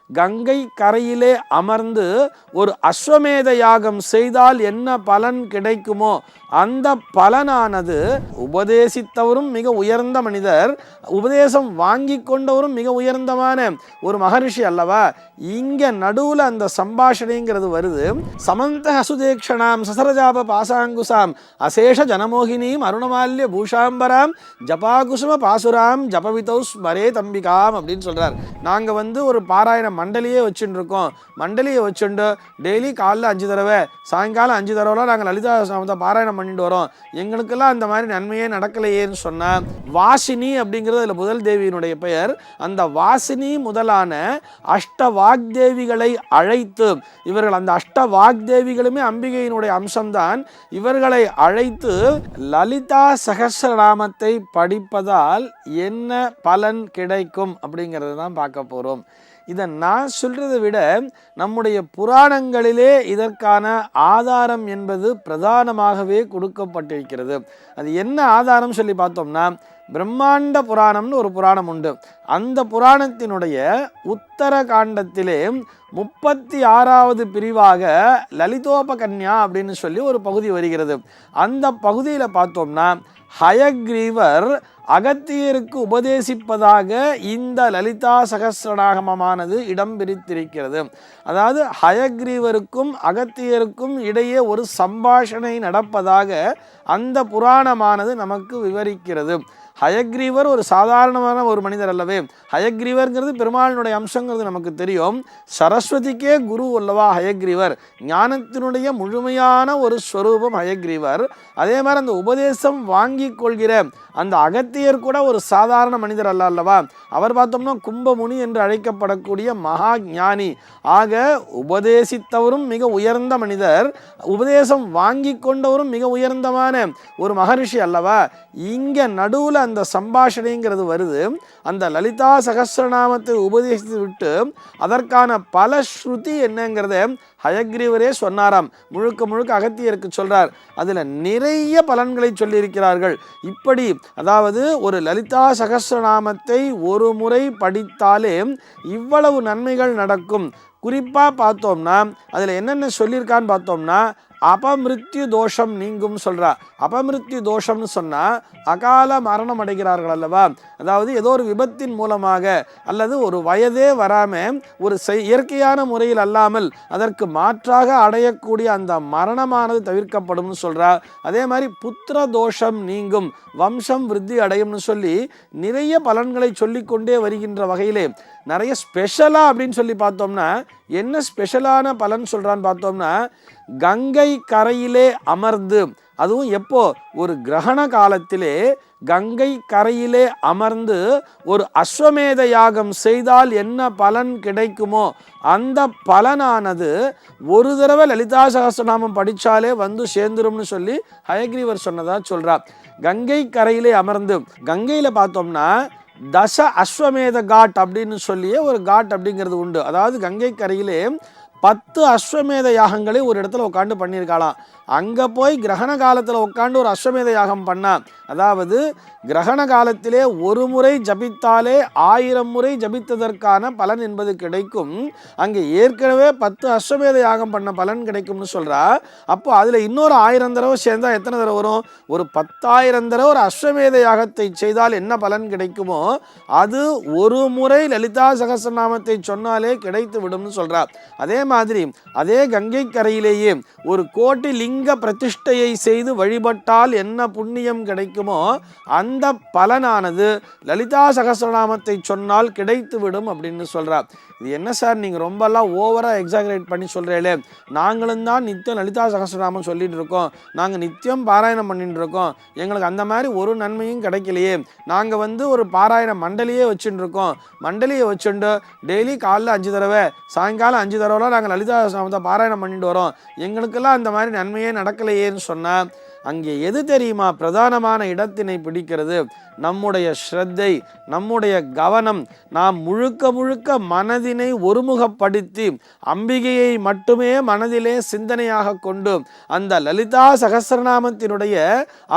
கங்கை கரையிலே அமர்ந்து ஒரு அஸ்வமேத யாகம் செய்தால் என்ன பலன் கிடைக்குமோ அந்த பலனானது, உபதேசித்தவரும் மிக உயர்ந்த மனிதர், உபதேசம் வாங்கி கொண்டவரும் மிக உயர்ந்தமான ஒரு மகரிஷி அல்லவா, இங்க நடுவுல அந்த சம்பாஷணைங்கிறது வருது. சமந்த ஹசுதேக்ஷணாம் சசரஜாப பாசாங்குசாம் அசேஷ ஜனமோகினீம் அருணமால்ய பூஷாம்பராம் ஜபாகுசும பாசுராம் ஜபவிதௌ ஸ்மரே தம்பிகாம் அப்படின்னு சொல்றார். நாங்க ஒரு பாராயண மண்டலியே வச்சுட்டு இருக்கோம். மண்டலியை வச்சுட்டு டெய்லி காலைல 5 தடவை சாயங்காலம் 5 தடவைலாம் நாங்கள் லலிதா சமத்தை பாராயணம் பண்ணிட்டு வரோம். எங்களுக்கெல்லாம் அந்த மாதிரி நன்மையே நடக்கலையேன்னு சொன்ன வாசினி அப்படிங்கிறது அதில் முதல் தேவியினுடைய பெயர். அந்த வாசினி முதலான அஷ்ட வாக்தேவிகளை அழைத்து, இவர்கள் அந்த அஷ்ட வாக்தேவிகளுமே அம்பிகையினுடைய அம்சம்தான், இவர்களை அழைத்து லலிதா சகஸ்ரநாமத்தை படிப்பதால் என்ன பலன் கிடைக்கும் அப்படிங்கிறது தான் பார்க்க போகிறோம். இதை நான் சொல்றதை விட நம்முடைய புராணங்களிலே இதற்கான ஆதாரம் என்பது பிரதானமாகவே கொடுக்கப்பட்டிருக்கிறது. அது என்ன ஆதாரம் சொல்லி பார்த்தோம்னா, பிரம்மாண்ட புராணம்னு ஒரு புராணம் உண்டு. அந்த புராணத்தினுடைய உத்தர காண்டத்திலே 36வது பிரிவாக லலிதோபகன்யா அப்படின்னு சொல்லி ஒரு பகுதி வருகிறது. அந்த பகுதியில் பார்த்தோம்னா ஹயக்ரீவர் அகத்தியருக்கு உபதேசிப்பதாக இந்த லலிதா சகஸ்ரநாமமானது இடம் பிரித்திருக்கிறது. அதாவது ஹயக்ரீவருக்கும் அகத்தியருக்கும் இடையே ஒரு சம்பாஷணை நடப்பதாக அந்த புராணமானது நமக்கு விவரிக்கிறது. ஹயக்ரீவர் ஒரு சாதாரணமான ஒரு மனிதர் அல்லவே. ஹயக்ரீவர்ங்கிறது பெருமாளினுடைய அம்சங்கிறது நமக்கு தெரியும். சரஸ்வதிக்கே குரு அல்லவா ஹயக்ரீவர். ஞானத்தினுடைய முழுமையான ஒரு ஸ்வரூபம் ஹயக்ரீவர். அதே மாதிரி அந்த உபதேசம் வாங்கி கொள்கிற அந்த அகத்தியர் கூட ஒரு சாதாரண மனிதர் அல்லவா. அவர் பார்த்தோம்னா கும்பமுனி என்று அழைக்கப்படக்கூடிய மகா ஞானி. ஆக உபதேசித்தவரும் மிக உயர்ந்த மனிதர், உபதேசம் வாங்கி கொண்டவரும் மிக உயர்ந்தமான ஒரு மகரிஷி அல்லவா. இங்க நடுவுல அந்த சம்பாஷணைங்கிறது வருது. அந்த லலிதா சகஸ்ரநாமத்தை உபதேசித்து விட்டு அதற்கான பல ஸ்ருதி என்னங்கிறத ஹயக்ரீவரே சொன்னாராம். முழுக்க முழுக்க அகத்தியருக்கு சொல்றார். அதுல நிறைய பலன்களை சொல்லியிருக்கிறார்கள். இப்படி அதாவது ஒரு லலிதா சகஸ்ரநாமத்தை ஒரு முறை படித்தாலே இவ்வளவு நன்மைகள் நடக்கும். குறிப்பா பார்த்தோம்னா அதுல என்னென்ன சொல்லியிருக்கான்னு பார்த்தோம்னா, அபமிருத்யு தோஷம் நீங்கும் சொல்றா. அபமிருத்யு தோஷம்னு சொன்னா அகால மரணம் அடைகிறார்கள் அல்லவா. அதாவது ஏதோ ஒரு விபத்தின் மூலமாக அல்லது ஒரு வயதே வராம ஒரு இயற்கையான முறையில் அல்லாமல் அதற்கு மாற்றாக அடையக்கூடிய அந்த மரணமானது தவிர்க்கப்படும்னு சொல்றா. அதே மாதிரி புத்திர தோஷம் நீங்கும், வம்சம் விருத்தி அடையும்னு சொல்லி நிறைய பலன்களை சொல்லிக்கொண்டே வருகின்ற வகையிலே நிறைய ஸ்பெஷலா அப்படின்னு சொல்லி பார்த்தோம்னா, என்ன ஸ்பெஷலான பலன் சொல்றான்னு பார்த்தோம்னா, கங்கை கரையிலே அமர்ந்து, அதுவும் எப்போ ஒரு கிரகண காலத்திலே கங்கை கரையிலே அமர்ந்து ஒரு அஸ்வமேத யாகம் செய்தால் என்ன பலன் கிடைக்குமோ அந்த பலனானது ஒரு தடவை லலிதா சகஸ்ரநாமம் படித்தாலே சேர்ந்துரும்னு சொல்லி ஹயக்ரீவர் சொன்னதா சொல்றா. கங்கை கரையிலே அமர்ந்து, கங்கையில பார்த்தோம்னா தச அஸ்வமேத காட் அப்படின்னு சொல்லியே ஒரு காட் அப்படிங்கிறது உண்டு. அதாவது கங்கை கரையிலே 10 அஸ்வமேத யாகங்களை ஒரு இடத்துல உட்காந்து பண்ணியிருக்கலாம். அங்கே போய் கிரகண காலத்தில் உட்காந்து ஒரு அஸ்வமேத யாகம் பண்ணா, அதாவது கிரகண காலத்திலே ஒரு முறை ஜபித்தாலே 1000 முறை ஜபித்ததற்கான பலன் என்பது கிடைக்கும். அங்கே ஏற்கனவே 10 அஸ்வமேத யாகம் பண்ண பலன் கிடைக்கும்னு சொல்றா. அப்போ அதில் இன்னொரு 1000 தடவை சேர்ந்தா எத்தனை தடவை வரும்? ஒரு 10,000 தடவை ஒரு அஸ்வமேத யாகத்தை செய்தால் என்ன பலன் கிடைக்குமோ அது ஒரு முறை லலிதா சகஸ்ரநாமத்தை சொன்னாலே கிடைத்து விடும்னு சொல்றா. அதே மாதிரி அதே கங்கை கரையிலேயே ஒரு கோட்டி லிங்க பிரதிஷ்டையை செய்து வழிபட்டால் என்ன புண்ணியம் கிடைக்குமோ அந்த பலனானது லலிதா சகஸ்ரநாமத்தை சொன்னால் கிடைத்து விடும் அப்படின்னு சொல்றார். இது என்ன சார் நீங்கள் ரொம்பலாம் ஓவராக எக்ஸாகரேட் பண்ணி சொல்கிறீங்களே, நாங்களும் தான் நித்தியம் லலிதா சகஸ்ரநாமம் சொல்லிட்டு இருக்கோம், நாங்கள் நித்தியம் பாராயணம் பண்ணிட்டு இருக்கோம், எங்களுக்கு அந்த மாதிரி ஒரு நன்மையும் கிடைக்கலையே, நாங்கள் ஒரு பாராயண மண்டலியே வச்சுட்டு இருக்கோம், மண்டலியை வச்சுட்டு டெய்லி காலைல 5 தடவை சாயங்காலம் 5 தடவைலாம் நாங்கள் லலிதா சகஸ்ரநாமத்தை பாராயணம் பண்ணிட்டு வரோம், எங்களுக்கெல்லாம் அந்த மாதிரி நன்மையே நடக்கலையேன்னு சொன்னால் அங்கே எது தெரியுமா பிரதானமான இடத்தினை பிடிக்கிறது? நம்முடைய ஸ்ரத்தை, நம்முடைய கவனம். நாம் முழுக்க முழுக்க மனதினை ஒருமுகப்படுத்தி அம்பிகையை மட்டுமே மனதிலே சிந்தனையாக கொண்டு அந்த லலிதா சகஸ்ரநாமத்தினுடைய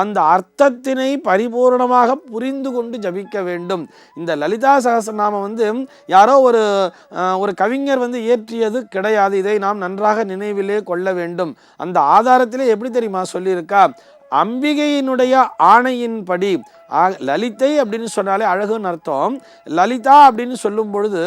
அந்த அர்த்தத்தினை பரிபூர்ணமாக புரிந்து கொண்டு ஜபிக்க வேண்டும். இந்த லலிதா சகஸ்ரநாமம் யாரோ ஒரு கவிஞர் இயற்றியது கிடையாது. இதை நாம் நன்றாக நினைவிலே கொள்ள வேண்டும். அந்த ஆதாரத்திலே எப்படி தெரியுமா சொல்லியிருக்கா? அம்பிகையினுடைய ஆணையின்படி, லலிதை அப்படின்னு சொன்னாலே அழகுன்னு அர்த்தம். லலிதா அப்படின்னு சொல்லும் பொழுது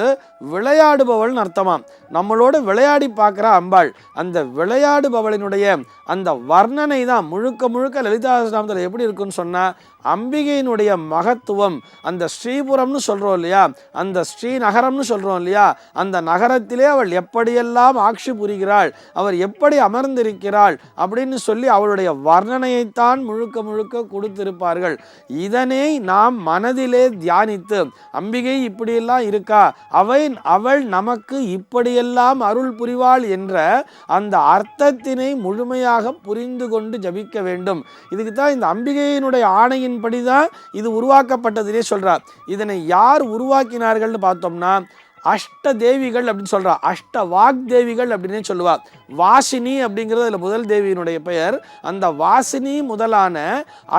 விளையாடுபவள்னு அர்த்தமாம். நம்மளோட விளையாடி பார்க்குற அம்பாள். அந்த விளையாடுபவளினுடைய அந்த வர்ணனை தான் முழுக்க முழுக்க லலிதா சகஸ்ரநாமத்தில் எப்படி இருக்குன்னு சொன்னால், அம்பிகையினுடைய மகத்துவம். அந்த ஸ்ரீபுரம்னு சொல்கிறோம் இல்லையா, அந்த ஸ்ரீநகரம்னு சொல்கிறோம் இல்லையா, அந்த நகரத்திலே அவள் எப்படியெல்லாம் ஆட்சி புரிகிறாள், அவர் எப்படி அமர்ந்திருக்கிறாள் அப்படின்னு சொல்லி அவளுடைய வர்ணனையைத்தான் முழுக்க முழுக்க கொடுத்திருப்பார்கள். இதனை நாம் மனதிலே தியானித்து அம்பிகை இப்படியெல்லாம் இருக்கா, அவள் நமக்கு இப்படியெல்லாம் அருள் புரிவாள் என்ற அந்த அர்த்தத்தினை முழுமையாக புரிந்து கொண்டு ஜபிக்க வேண்டும். இதுக்கு தான் இந்த அம்பிகையினுடைய ஆணையின்படிதான் இது உருவாக்கப்பட்டதுனே சொல்றார். இதனை யார் உருவாக்கினார்கள்னு பார்த்தோம்னா அஷ்ட தேவிகள் அப்படின்னு சொல்றா. அஷ்ட வாக் தேவிகள் அப்படின்னே சொல்லுவா. வாசினி அப்படிங்கிறது அதில் முதல் தேவியினுடைய பெயர். அந்த வாசினி முதலான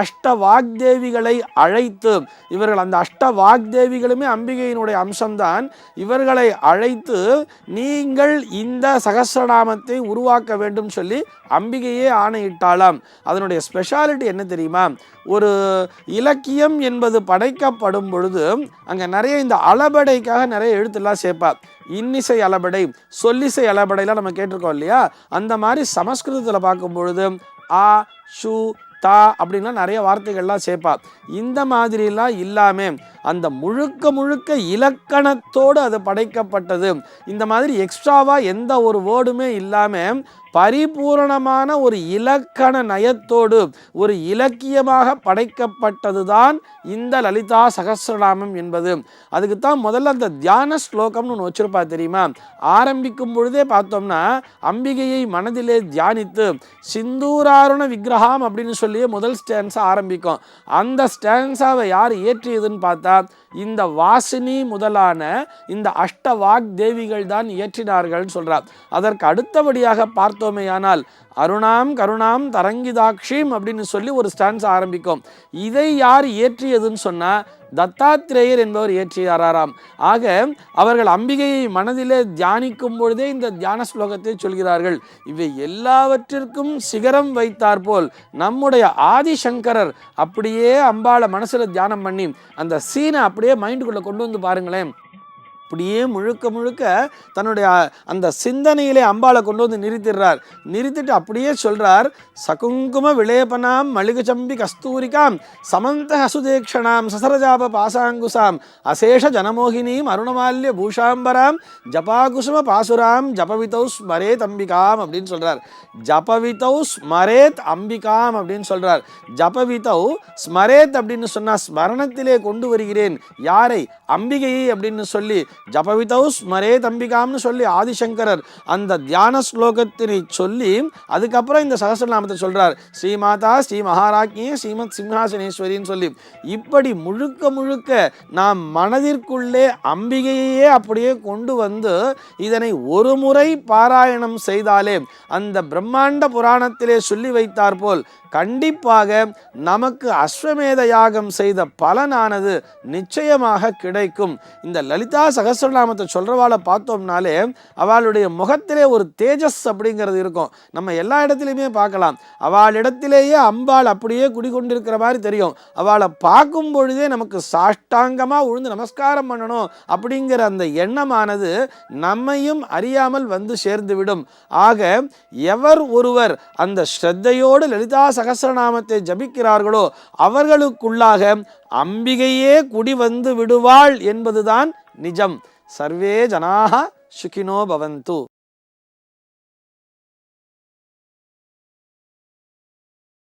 அஷ்ட வாக்தேவிகளை அழைத்து, இவர்கள் அந்த அஷ்ட வாக்தேவிகளுமே அம்பிகையினுடைய அம்சம்தான். இவர்களை அழைத்து நீங்கள் இந்த சகஸ்ரநாமத்தை உருவாக்க வேண்டும் சொல்லி அம்பிகையே ஆணையிட்டாலாம். அதனுடைய ஸ்பெஷாலிட்டி என்ன தெரியுமா? ஒரு இலக்கியம் என்பது படைக்கப்படும் பொழுது அங்கே நிறைய இந்த அளபடைக்காக நிறைய எழுத்துலாம் சேர்ப்பா. இன்னிசை அளபடை, சொல்லிசை அளபடைலாம் நம்ம கேட்டிருக்கோம் இல்லையா? அந்த மாதிரி சமஸ்கிருதத்தில் பார்க்கும் பொழுது ஆ, ஷு, தா அப்படின்லாம் நிறைய வார்த்தைகள்லாம் சேர்ப்பா. இந்த மாதிரிலாம் இல்லாமல் அந்த முழுக்க முழுக்க இலக்கணத்தோடு அது படைக்கப்பட்டது. இந்த மாதிரி எக்ஸ்ட்ராவாக எந்த ஒரு வேர்டுமே இல்லாமல் பரிபூரணமான ஒரு இலக்கண நயத்தோடு ஒரு இலக்கியமாக படைக்கப்பட்டது தான் இந்த லலிதா சகஸ்ரநாமம் என்பது. அதுக்கு தான் முதல்ல அந்த தியான ஸ்லோகம்னு ஒன்று வச்சிருப்பா தெரியுமா? ஆரம்பிக்கும் பொழுதே பார்த்தோம்னா அம்பிகையை மனதிலே தியானித்து சிந்தூராருண விக்கிரகம் அப்படின்னு சொல்லியே முதல் ஸ்டான்ஸா ஆரம்பிக்கும். அந்த ஸ்டான்ஸாவை யார் இயற்றியதுன்னு பார்த்தா இந்த வாசினி முதலான இந்த அஷ்ட வாக் தேவிகள் தான் இயற்றினார்கள் சொல்றார். அதற்கு அடுத்தபடியாக பார்த்தோமேயானால் அருணாம் கருணாம் தரங்கிதாக்ஷிம் அப்படின்னு சொல்லி ஒரு ஸ்டான்ஸ் ஆரம்பிக்கும். இதை யார் இயற்றியதுன்னு சொன்னா தத்தாத்திரேயர் என்பவர் இயற்றியாராம். ஆக அவர்கள் அம்பிகையை மனதிலே தியானிக்கும் பொழுதே இந்த தியான ஸ்லோகத்தை சொல்கிறார்கள். இவை எல்லாவற்றிற்கும் சிகரம் வைத்தார் போல் நம்முடைய ஆதிசங்கரர் அப்படியே அம்பாளை மனசுல தியானம் பண்ணி அந்த சீனை அப்படியே மைண்டுக்குள்ள கொண்டு வந்து பாருங்களேன். அப்படியே முழுக்க முழுக்க தன்னுடைய அந்த சிந்தனையிலே அம்பாளை கொண்டு வந்து நிறுத்திடுறார். நிறுத்திட்டு அப்படியே சொல்றார், சகுங்கும விலேபனாம் மளிகச்சம்பி கஸ்தூரிகாம் சமந்த ஹசுதேக்ஷணாம் சசரஜாப பாசாங்குசாம் அசேஷ ஜனமோகினீம் அருணமால்ய பூஷாம்பராம் ஜபாகுசும பாசுராம் ஜபவிதௌ ஸ்மரேத் அம்பிகாம் அப்படின்னு சொல்றார். ஜபவிதௌ ஸ்மரேத் அம்பிகாம் அப்படின்னு சொல்றார். ஜபவிதௌ ஸ்மரேத் அப்படின்னு சொன்னா ஸ்மரணத்திலே கொண்டு வருகிறேன். யாரை? அம்பிகையை அப்படின்னு சொல்லி ஜபவிதௌ ஸ்மரேத் அம்பிகாம்னு சொல்லி ஆதிசங்கரர் அந்த தியான ஸ்லோகத்தினை சொல்லி அதுக்கப்புறம் இந்த சகஸ்ரநாமத்தை சொல்றார். ஸ்ரீமாதா ஸ்ரீ மகாராஜ்ஞி ஸ்ரீமத் சிம்ஹாசனேஸ்வரின்னு சொல்லி இப்படி முழுக்க முழுக்க நாம் மனதிற்குள்ளே அம்பிகையே அப்படியே கொண்டு வந்து இதனை ஒரு முறை பாராயணம் செய்தாலே அந்த பிரம்மாண்ட புராணத்திலே சொல்லி வைத்தார் போல் கண்டிப்பாக நமக்கு அஸ்வமேத யாகம் செய்த பலனானது நிச்சயமாக கிடைக்கும். இந்த லலிதா சகஸ்ரநாமத்தை சொல்றவாளை பார்த்தோம்னாலே அவளுடைய முகத்திலே ஒரு தேஜஸ் அப்படிங்கிறது இருக்கும். நம்ம எல்லா இடத்துலையுமே பார்க்கலாம். அவளிடத்திலேயே அம்பாள் அப்படியே குடிகொண்டிருக்கிற மாதிரி தெரியும். அவளை பார்க்கும் பொழுதே நமக்கு சாஷ்டாங்கமாக உழுந்து நமஸ்காரம் பண்ணணும் அப்படிங்கிற அந்த எண்ணமானது நம்மையும் அறியாமல் வந்து சேர்ந்து விடும். ஆக எவர் ஒருவர் அந்த ஸ்ரத்தையோடு லலிதா சகஸ்ரநாமத்தை ஜபிக்கிறார்களோ அவர்களுக்குள்ளாக அம்பிகையே குடி வந்து விடுவாள் என்பதுதான் நிஜம். சர்வே ஜனாஹ சுகினோ பவந்து.